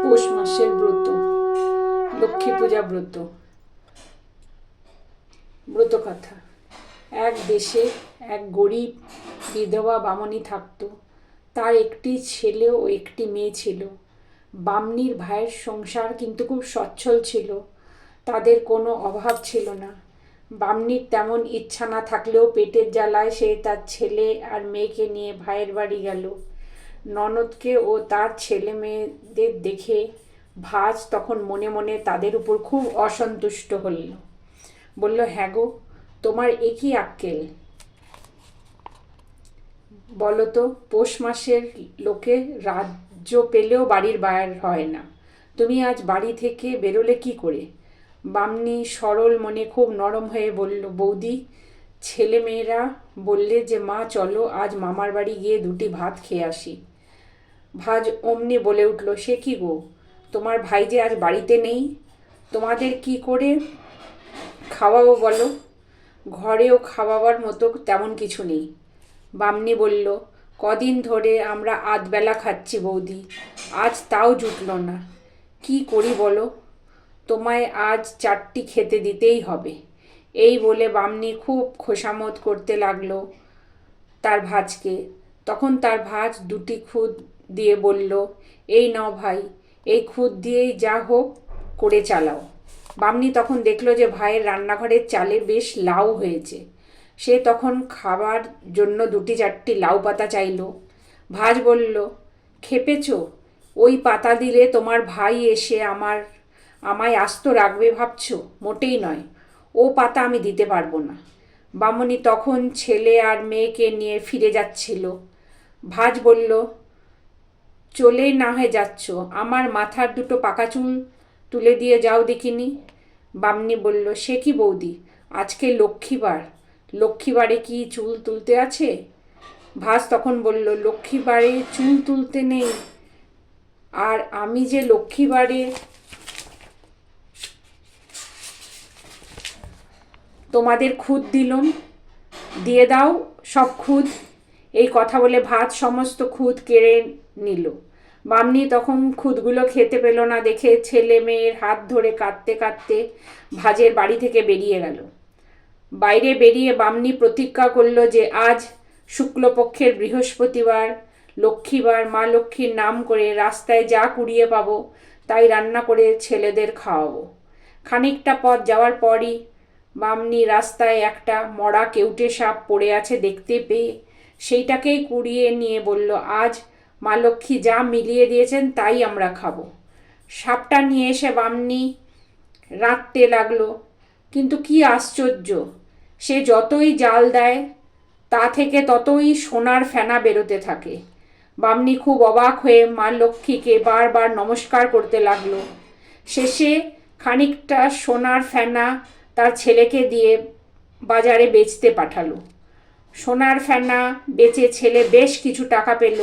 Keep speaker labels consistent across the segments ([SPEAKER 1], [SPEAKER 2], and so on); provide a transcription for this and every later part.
[SPEAKER 1] পৌষ মাসের ব্রত, লক্ষ্মী পূজা ব্রত। ব্রত কথা। এক দেশে এক গরিব বিধবা বামনী থাকত। তার একটি ছেলে ও একটি মেয়ে ছিল। বামনির ভাইয়ের সংসার কিন্তু খুব সচ্ছল ছিল, তাদের কোনো অভাব ছিল না। বামনির তেমন ইচ্ছা না থাকলেও পেটের জ্বালায় সে তার ছেলে আর মেয়েকে নিয়ে ভাইয়ের বাড়ি গেল। ননদকে ও তার ছেলে মেয়েদের দেখে ভাজ তখন মনে মনে তাদের উপর খুব অসন্তুষ্ট হল। বলল, হ্যাঁ গো, তোমার এ কি আক্কেল? বলো তো, পৌষ মাসের লোকে রাজ্য পেলেও বাড়ির বাইর হয় না, তুমি আজ বাড়ি থেকে বেরোলে কি করে? বামনি সরল মনে খুব নরম হয়ে বলল, বৌদি, ছেলে মেয়েরা বললে যে মা চলো আজ মামার বাড়ি গিয়ে দুটি ভাত খেয়ে আসি। ভাজ অমনি বলে উঠল, সে কি গো, তোমার ভাই যে আজ বাড়িতে নেই, তোমাদের কি করে খাওয়াবো বলো? ঘরেও খাওয়াবার মতো তেমন কিছু নেই। বামনি বলল, কদিন ধরে আমরা আধবেলা খাচ্ছি বৌদি, আজ তাও জুটল না। কি করি বলো, তোমায় আজ চারটি খেতে দিতেই হবে। এই বলে বামনি খুব খোশামত করতে লাগলো তার ভাজকে। তখন তার ভাজ দুটি খুদ দিয়ে বলল, এই নাও ভাই, এই খুদ দিয়েই যা হোক করে চালাও। বামনি তখন দেখলো যে ভাইয়ের রান্নাঘরের চালে বেশ লাউ হয়েছে। সে তখন খাবার জন্য দুটি চারটি লাউ পাতা চাইল। ভাজ বলল, খেপেছ? ওই পাতা দিলে তোমার ভাই এসে আমায় আস্ত রাখবে ভাবছ? মোটেই নয়, ও পাতা আমি দিতে পারবো না। বামনি তখন ছেলে আর মেয়েকে নিয়ে ফিরে যাচ্ছিল। ভাজ বলল, চলেই না হয়ে যাচ্ছ, আমার মাথার দুটো পাকা চুল তুলে দিয়ে যাও দেখিনি। বামনি বলল, সে কি বৌদি, আজকে লক্ষ্মীবার, লক্ষ্মীবারে কি চুল তুলতে আছে? ভাস তখন বলল, লক্ষ্মীবারে চুল তুলতে নেই, আর আমি যে লক্ষ্মীবারে তোমাদের খুদ দিলুম, দিয়ে দাও সব খুদ। এই কথা বলে ভাত সমস্ত খুদ কেড়ে নিল। বামনি তখন খুদগুলো খেতে পেল না দেখে ছেলে মেয়ের হাত ধরে কাঁদতে কাঁদতে ভাজের বাড়ি থেকে বেরিয়ে গেল। বাইরে বেরিয়ে বামনি প্রতিজ্ঞা করল যে আজ শুক্লপক্ষের বৃহস্পতিবার, লক্ষ্মীবার, মা লক্ষ্মীর নাম করে রাস্তায় যা কুড়িয়ে পাবো তাই রান্না করে ছেলেদের খাওয়াবো। খানিকটা পথ যাওয়ার পরই বামনি রাস্তায় একটা মরা কেউটে সাপ পড়ে আছে দেখতে পেয়ে সেইটাকেই কুড়িয়ে নিয়ে বলল, আজ মা লক্ষ্মী যা মিলিয়ে দিয়েছেন তাই আমরা খাবো। সাপটা নিয়ে এসে বামনি রাঁধতে লাগলো, কিন্তু কি আশ্চর্য, সে যতই জাল দেয় তা থেকে ততই সোনার ফেনা বেরোতে থাকে। বামনি খুব অবাক হয়ে মা লক্ষ্মীকে বারবার নমস্কার করতে লাগলো। শেষে খানিকটা সোনার ফেনা তার ছেলেকে দিয়ে বাজারে বেচতে পাঠালো। সোনার ফেনা বেচে ছেলে বেশ কিছু টাকা পেল,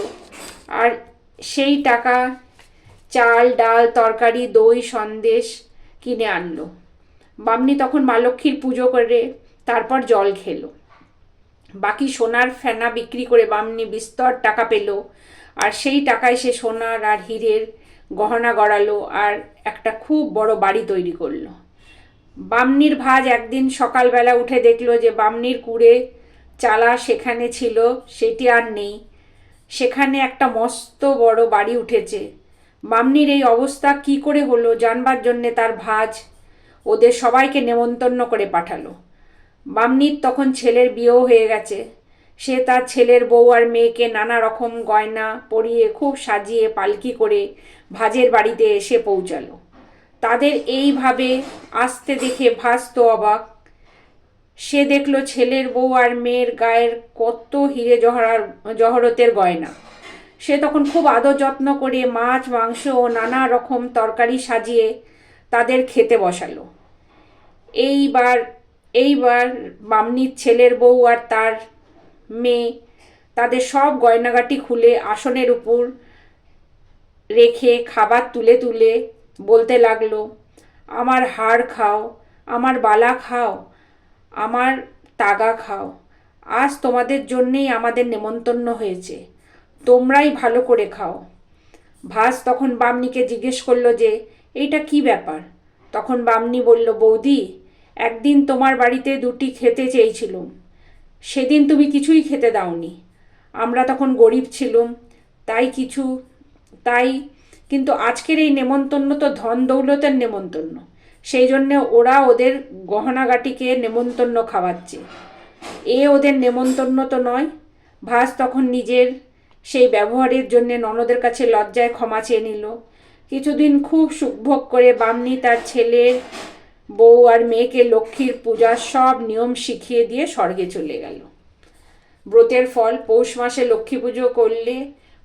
[SPEAKER 1] আর সেই টাকা চাল ডাল তরকারি দই সন্দেশ কিনে আনলো। বামনি তখন মা লক্ষ্মীর পুজো করে তারপর জল খেলো। বাকি সোনার ফেনা বিক্রি করে বামনি বিস্তর টাকা পেল, আর সেই টাকায় সে সোনার আর হীরের গহনা গড়ালো আর একটা খুব বড় বাড়ি তৈরি করলো। বামনির ভাজ একদিন সকালবেলা উঠে দেখলো যে বামনির কুড়ে চালা সেখানে ছিল সেটি আর নেই, সেখানে একটা মস্ত বড় বাড়ি উঠেছে। বামনির এই অবস্থা কি করে হলো জানবার জন্যে তার ভাজ ওদের সবাইকে নেমন্তন্ন করে পাঠালো। বামনির তখন ছেলের বিয়েও হয়ে গেছে। সে তার ছেলের বউ আর মেয়েকে নানা রকম গয়না পরিয়ে খুব সাজিয়ে পালকি করে ভাজের বাড়িতে এসে পৌঁছালো। তাদের এইভাবে আসতে দেখে ভাজ তো অবাক। সে দেখলো ছেলের বউ আর মেয়ের গায়ের কত হিরে জহরতের গয়না। সে তখন খুব আদর যত্ন করে মাছ মাংস ও নানা রকম তরকারি সাজিয়ে তাদের খেতে বসালো। এইবার এইবার বামনির ছেলের বউ আর তার মেয়ে তাদের সব গয়নাগাটি খুলে আসনের উপর রেখে খাবার তুলে তুলে বলতে লাগলো, আমার হাড় খাও, আমার বালা খাও, আমার তাগা খাও, আজ তোমাদের জন্যেই আমাদের নেমন্তন্ন হয়েছে, তোমরাই ভালো করে খাও। ভাস তখন বামনিকে জিজ্ঞেস করলো যে এইটা কি ব্যাপার। তখন বামনি বলল, বৌদি, একদিন তোমার বাড়িতে 2টি খেতে চেয়েছিলুম, সেদিন তুমি কিছুই খেতে দাওনি। আমরা তখন গরিব ছিলুম, তাই কিন্তু আজকের এই নেমন্তন্ন তো ধন দৌলতের নেমন্তন্ন, সেই জন্যে ওরা ওদের গহনাগাটিকে নেমন্তন্ন খাওয়াচ্ছে, এ ওদের নেমন্তন্ন তো নয়। ভাস তখন নিজের সেই ব্যবহারের জন্য ননদের কাছে লজ্জায় ক্ষমা চেয়ে নিল। কিছুদিন খুব সুখভোগ করে বামনি তার ছেলের বউ আর মেয়েকে লক্ষ্মীর পূজার সব নিয়ম শিখিয়ে দিয়ে স্বর্গে চলে গেল। ব্রতের ফল, পৌষ মাসে লক্ষ্মী পুজো করলে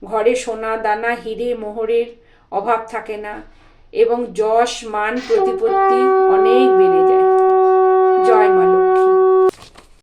[SPEAKER 1] ঘরে সোনা দানা হিরে মোহরের অভাব থাকে না এবং যশ মান প্রতিপত্তি অনেক বেড়ে যায়। জয় মা।